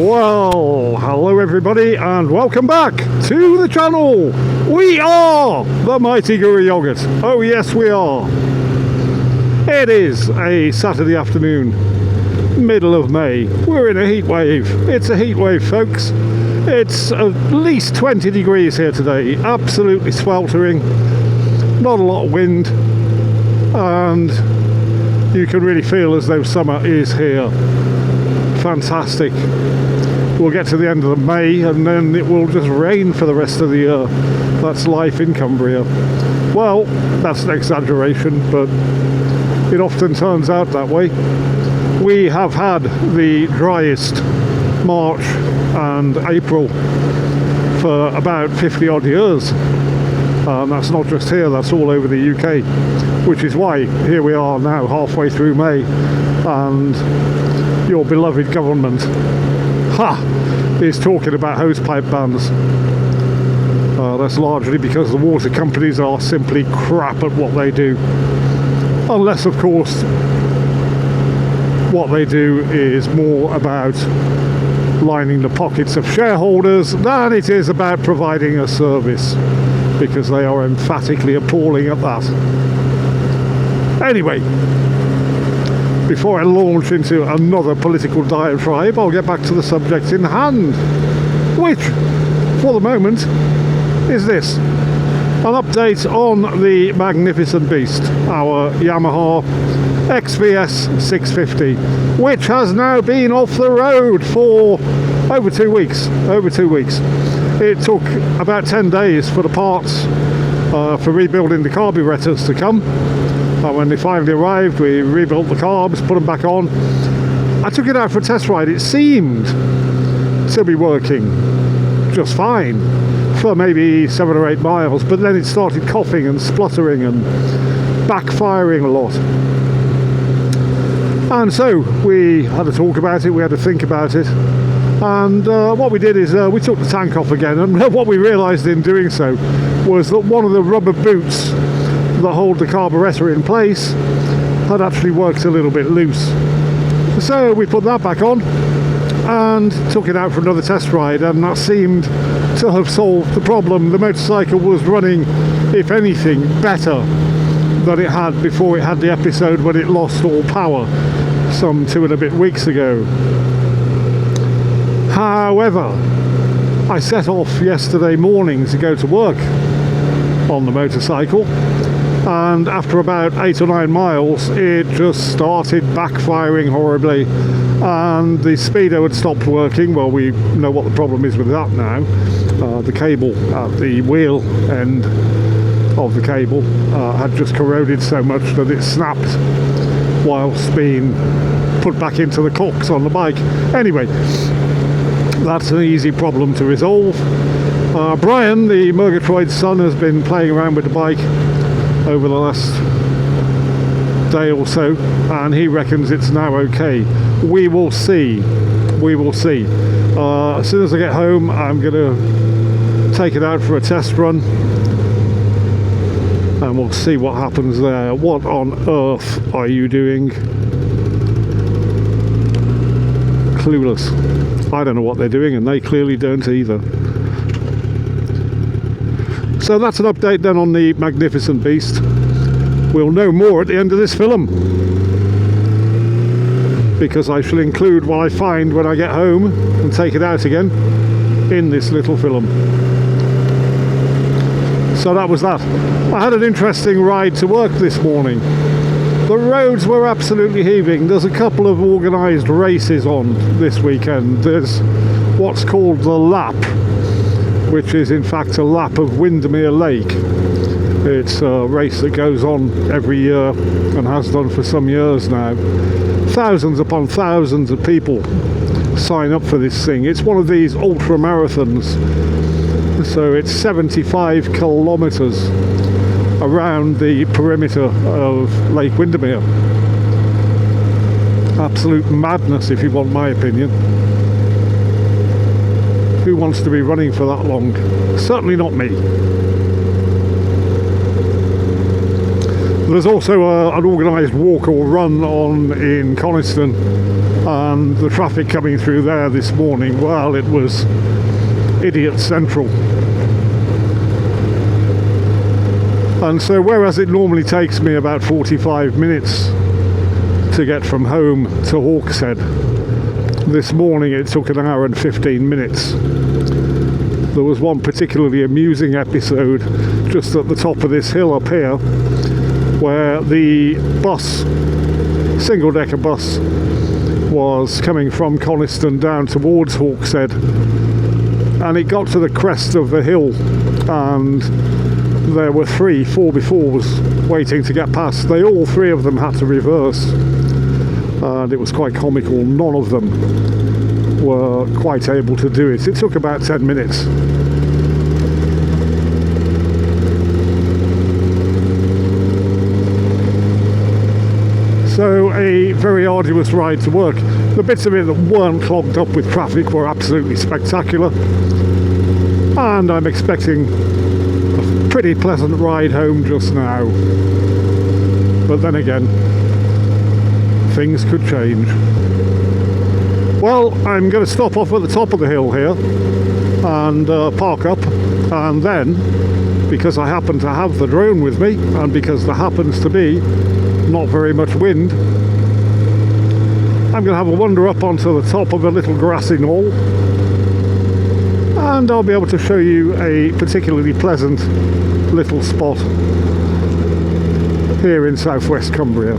Well, hello everybody and welcome back to the channel. We are the Mighty Guru Yogurt. Oh yes we are. It is a Saturday afternoon, middle of May. We're in a heat wave. It's a heat wave, folks. It's at least 20 degrees here today, absolutely sweltering, not a lot of wind, and you can really feel as though summer is here. Fantastic. We'll get to the end of May and then it will just rain for the rest of the year. That's life in Cumbria. Well, that's an exaggeration, but it often turns out that way. We have had the driest March and April for about 50 odd years. And that's not just here, that's all over the UK, which is why here we are now halfway through May and your beloved government is talking about hosepipe bans. That's largely because the water companies are simply crap at what they do, unless of course what they do is more about lining the pockets of shareholders than it is about providing a service, because they are emphatically appalling at that. Anyway, before I launch into another political diatribe, I'll get back to the subject in hand, which, for the moment, is this. An update on the magnificent beast, our Yamaha XVS 650, which has now been off the road for over 2 weeks. It took about 10 days for the parts for rebuilding the carburetors to come. And when they finally arrived, we rebuilt the carbs, put them back on. I took it out for a test ride. It seemed to be working just fine for maybe 7 or 8 miles, but then it started coughing and spluttering and backfiring a lot. And so we had to talk about it, we had to think about it, and what we did is we took the tank off again, and what we realised in doing so was that one of the rubber boots that hold the carburetor in place had actually worked a little bit loose. So we put that back on and took it out for another test ride, and that seemed to have solved the problem. The motorcycle was running, if anything, better than it had before it had the episode when it lost all power some 2 and a bit weeks ago. However, I set off yesterday morning to go to work on the motorcycle, and after about 8 or 9 miles it just started backfiring horribly, and the speedo had stopped working. Well, we know what the problem is with that now. The cable at the wheel end of the cable had just corroded so much that it snapped whilst being put back into the cocks on the bike. Anyway, that's an easy problem to resolve. Brian, the Murgatroyd's son, has been playing around with the bike over the last day or so, and he reckons it's now okay. We will see. As soon as I get home, I'm going to take it out for a test run, and we'll see what happens there. What on earth are you doing? Clueless. I don't know what they're doing, and they clearly don't either. So that's an update then on the magnificent beast. We'll know more at the end of this film, because I shall include what I find when I get home and take it out again in this little film. So that was that. I had an interesting ride to work this morning. The roads were absolutely heaving. There's a couple of organised races on this weekend. There's what's called the Lap, which is in fact a lap of Windermere Lake. It's a race that goes on every year and has done for some years now. Thousands upon thousands of people sign up for this thing. It's one of these ultra marathons, so it's 75 kilometres around the perimeter of Lake Windermere. Absolute madness, if you want my opinion. Who wants to be running for that long? Certainly not me. There's also an organised walk or run on in Coniston, And the traffic coming through there this morning, well, it was idiot central. And so whereas it normally takes me about 45 minutes to get from home to Hawkshead, this morning it took an hour and 15 minutes. There was one particularly amusing episode just at the top of this hill up here, where the bus, single-decker bus, was coming from Coniston down towards Hawkshead, and it got to the crest of the hill, and there were 4 befores waiting to get past. All 3 of them had to reverse, and it was quite comical. None of them were quite able to do it. It took about 10 minutes. So a very arduous ride to work. The bits of it that weren't clogged up with traffic were absolutely spectacular, and I'm expecting a pretty pleasant ride home just now. But then again, things could change. Well, I'm going to stop off at the top of the hill here and park up, and then, because I happen to have the drone with me and because there happens to be not very much wind, I'm going to have a wander up onto the top of a little grassy knoll, and I'll be able to show you a particularly pleasant little spot here in southwest Cumbria.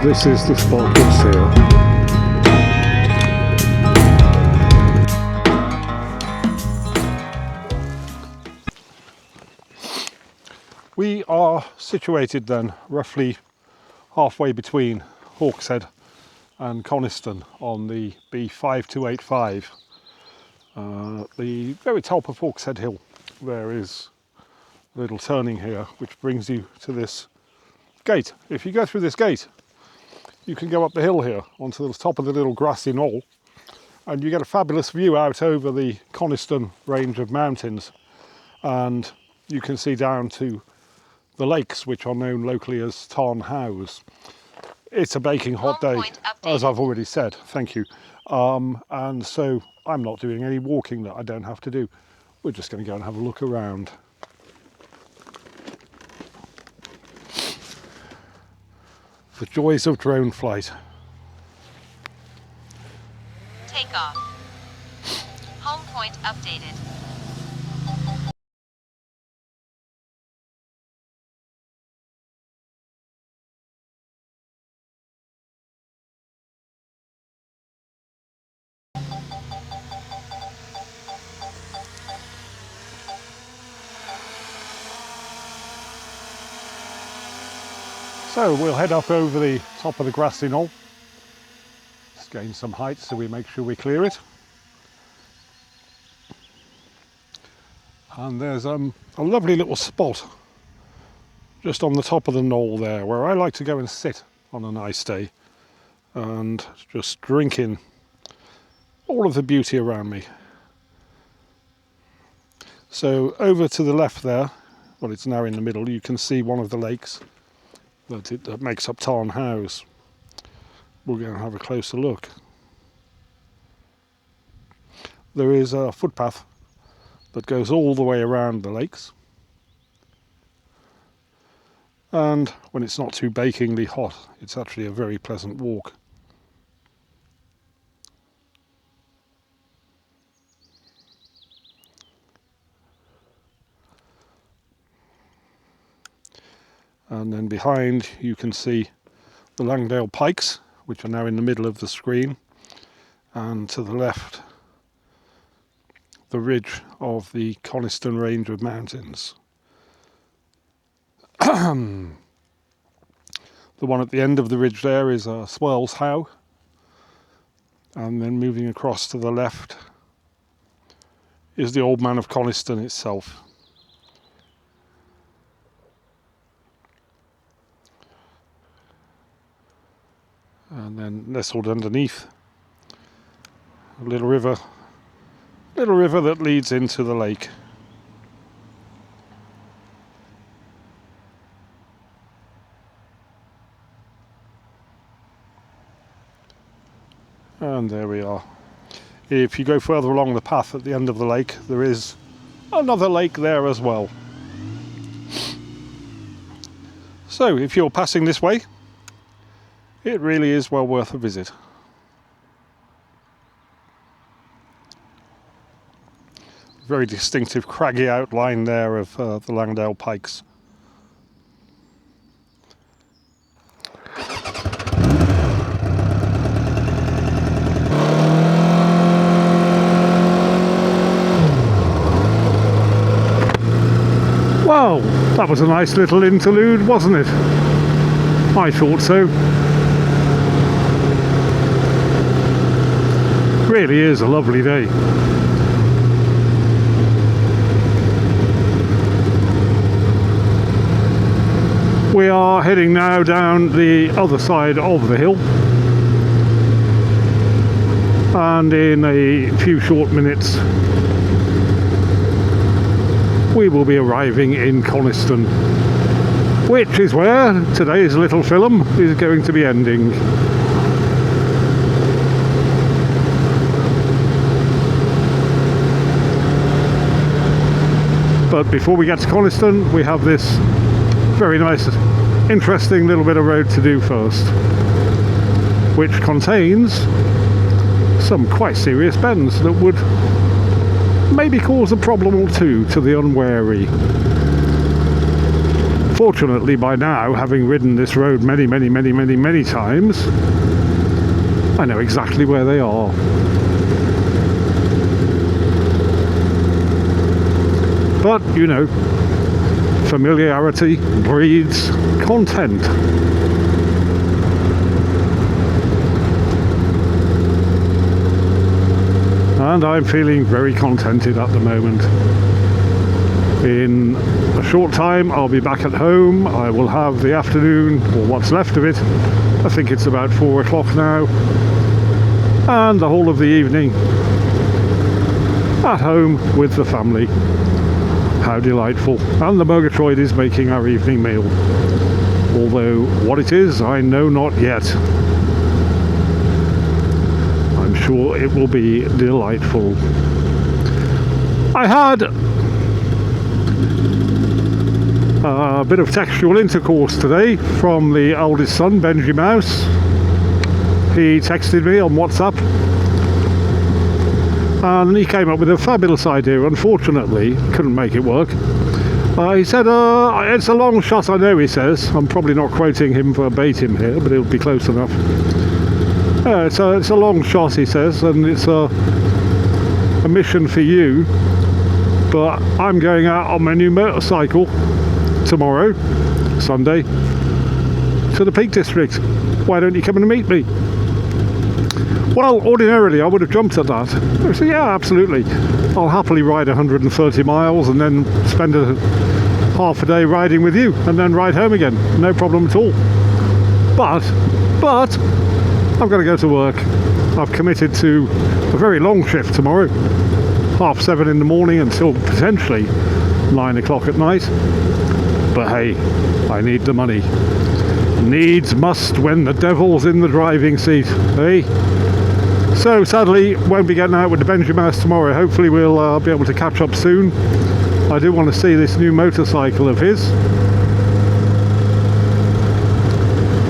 This is the spot just here. We are situated then roughly halfway between Hawkshead and Coniston on the B5285. The very top of Hawkshead Hill there is a little turning here which brings you to this gate. If you go through this gate, you can go up the hill here onto the top of the little grassy knoll, and you get a fabulous view out over the Coniston range of mountains, and you can see down to the lakes, which are known locally as Tarn. It's a baking hot day, as I've already said. Thank you. And so I'm not doing any walking that I don't have to do. We're just going to go and have a look around. The joys of drone flight. Take off. Home point updated. So we'll head up over the top of the grassy knoll. Let's gain some height so we make sure we clear it. And there's a lovely little spot just on the top of the knoll there where I like to go and sit on a nice day and just drink in all of the beauty around me. So over to the left there, well, it's now in the middle, you can see one of the lakes that makes up Tarn. We're going to have a closer look. There is a footpath that goes all the way around the lakes, and when it's not too bakingly hot, it's actually a very pleasant walk. And then behind you can see the Langdale Pikes, which are now in the middle of the screen, and to the left the ridge of the Coniston range of mountains. The one at the end of the ridge there is Swirl's How, and then moving across to the left is the Old Man of Coniston itself. And then nestled underneath, a little river that leads into the lake. And there we are. If you go further along the path at the end of the lake, there is another lake there as well. So if you're passing this way, it really is well worth a visit. Very distinctive craggy outline there of the Langdale Pikes. Well, that was a nice little interlude, wasn't it? I thought so. Really is a lovely day. We are heading now down the other side of the hill, and in a few short minutes we will be arriving in Coniston, which is where today's little film is going to be ending. But before we get to Coniston, we have this very nice, interesting little bit of road to do first, which contains some quite serious bends that would maybe cause a problem or two to the unwary. Fortunately, by now, having ridden this road many times, I know exactly where they are. But, you know, familiarity breeds content. And I'm feeling very contented at the moment. In a short time I'll be back at home. I will have the afternoon, or what's left of it, I think it's about 4 o'clock now, and the whole of the evening at home with the family. How delightful. And the Murgatroyd is making our evening meal. Although what it is, I know not yet. I'm sure it will be delightful. I had a bit of textual intercourse today from the oldest son, Benji Mouse. He texted me on WhatsApp, and he came up with a fabulous idea. Unfortunately, couldn't make it work. He said, it's a long shot, I know, he says. I'm probably not quoting him verbatim here, but it'll be close enough. It's a long shot, he says, and it's a mission for you. But I'm going out on my new motorcycle tomorrow, Sunday, to the Peak District. Why don't you come and meet me? Well, ordinarily I would have jumped at that. I said, yeah, absolutely. I'll happily ride 130 miles and then spend half a day riding with you and then ride home again. No problem at all. But I'm going to go to work. I've committed to a very long shift tomorrow. 7:30 in the morning until potentially 9 o'clock at night. But hey, I need the money. Needs must when the devil's in the driving seat, eh? So sadly, won't be getting out with the Benji Mouse tomorrow. Hopefully we'll be able to catch up soon. I do want to see this new motorcycle of his.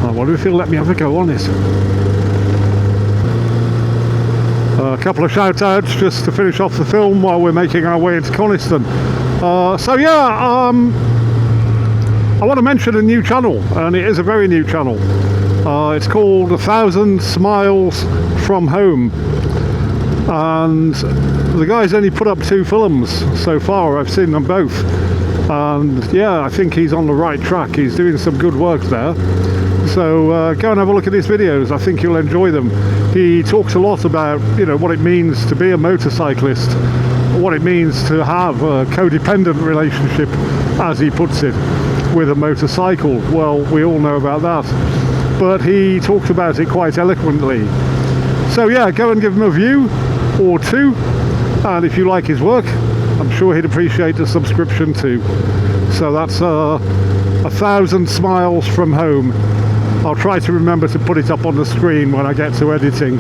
I wonder if he'll let me have a go on it. A couple of shout outs just to finish off the film while we're making our way into Coniston. I want to mention a new channel, and it is a very new channel. It's called 1,000 Smiles from Home, and the guy's only put up 2 films so far. I've seen them both, and yeah, I think he's on the right track. He's doing some good work there. So go and have a look at his videos. I think you'll enjoy them. He talks a lot about, you know, what it means to be a motorcyclist, what it means to have a codependent relationship, as he puts it, with a motorcycle. Well, we all know about that, but he talks about it quite eloquently. So yeah, go and give him a view or 2, and if you like his work, I'm sure he'd appreciate a subscription too. So that's 1,000 Smiles from Home. I'll try to remember to put it up on the screen when I get to editing.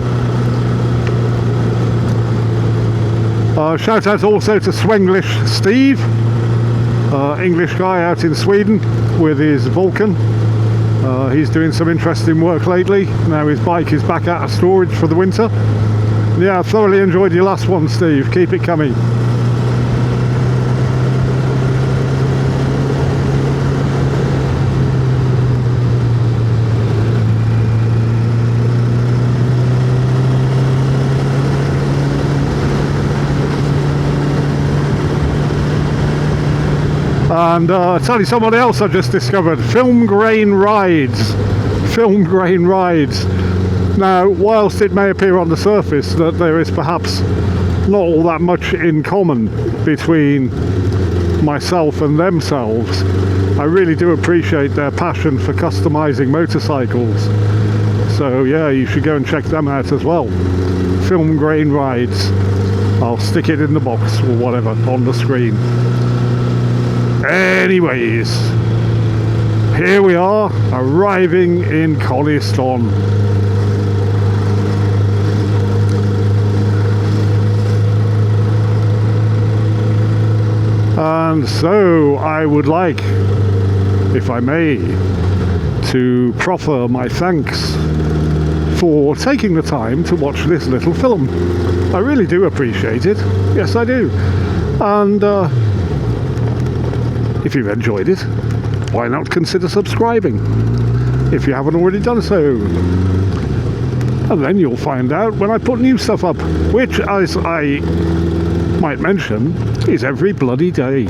Shout out also to Swenglish Steve, English guy out in Sweden with his Vulcan. He's doing some interesting work lately. Now his bike is back out of storage for the winter. Yeah, I thoroughly enjoyed your last one, Steve. Keep it coming. And I'll tell you somebody else I just discovered, Film Grain Rides. Film Grain Rides. Now, whilst it may appear on the surface that there is perhaps not all that much in common between myself and themselves, I really do appreciate their passion for customizing motorcycles. So yeah, you should go and check them out as well. Film Grain Rides. I'll stick it in the box or whatever on the screen. Anyways, here we are, arriving in Coniston. And so I would like, if I may, to proffer my thanks for taking the time to watch this little film. I really do appreciate it. Yes, I do. And if you've enjoyed it, why not consider subscribing if you haven't already done so? And then you'll find out when I put new stuff up, which, as I might mention, is every bloody day.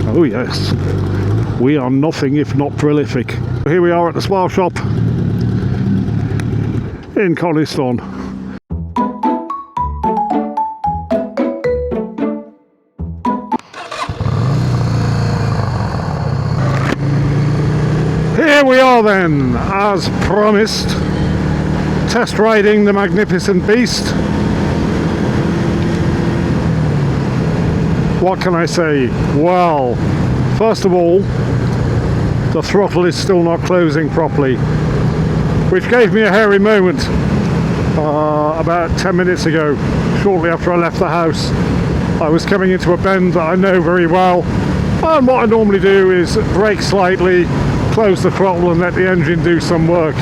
Oh yes, we are nothing if not prolific. Here we are at the Spar shop in Coniston. Here we are then, as promised, test riding the magnificent beast. What can I say? Well, first of all, the throttle is still not closing properly, which gave me a hairy moment about 10 minutes ago, shortly after I left the house. I was coming into a bend that I know very well, and what I normally do is brake slightly, close the throttle and let the engine do some work.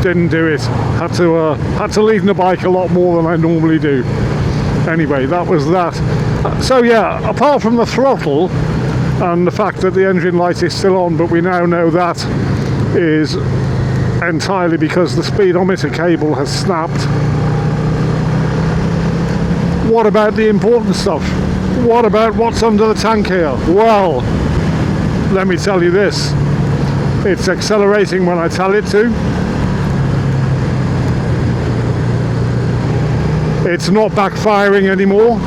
Didn't do it. Had to lean the bike a lot more than I normally do. Anyway, that was that. So yeah, apart from the throttle and the fact that the engine light is still on, but we now know that is entirely because the speedometer cable has snapped. What about the important stuff? What about what's under the tank here? Well, let me tell you this. It's accelerating when I tell it to. It's not backfiring anymore.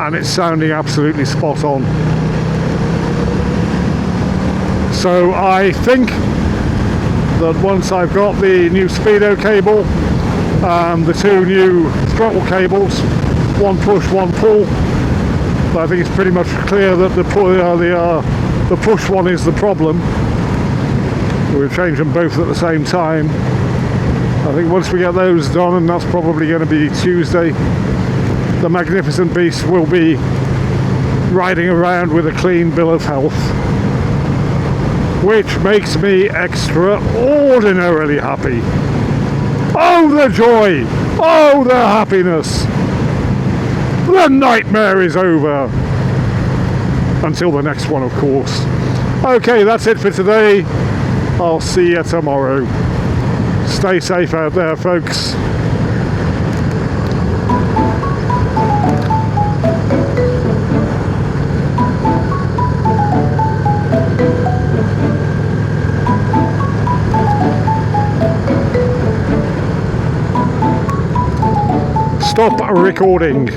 And it's sounding absolutely spot on. So I think that once I've got the new speedo cable and the 2 new throttle cables, one push, one pull, I think it's pretty much clear that the push one is the problem. We'll change them both at the same time. I think once we get those done, and that's probably going to be Tuesday, the magnificent beast will be riding around with a clean bill of health, which makes me extraordinarily happy. Oh, the joy! Oh, the happiness! The nightmare is over. Until the next one, of course. Okay, that's it for today. I'll see you tomorrow. Stay safe out there, folks. Stop recording.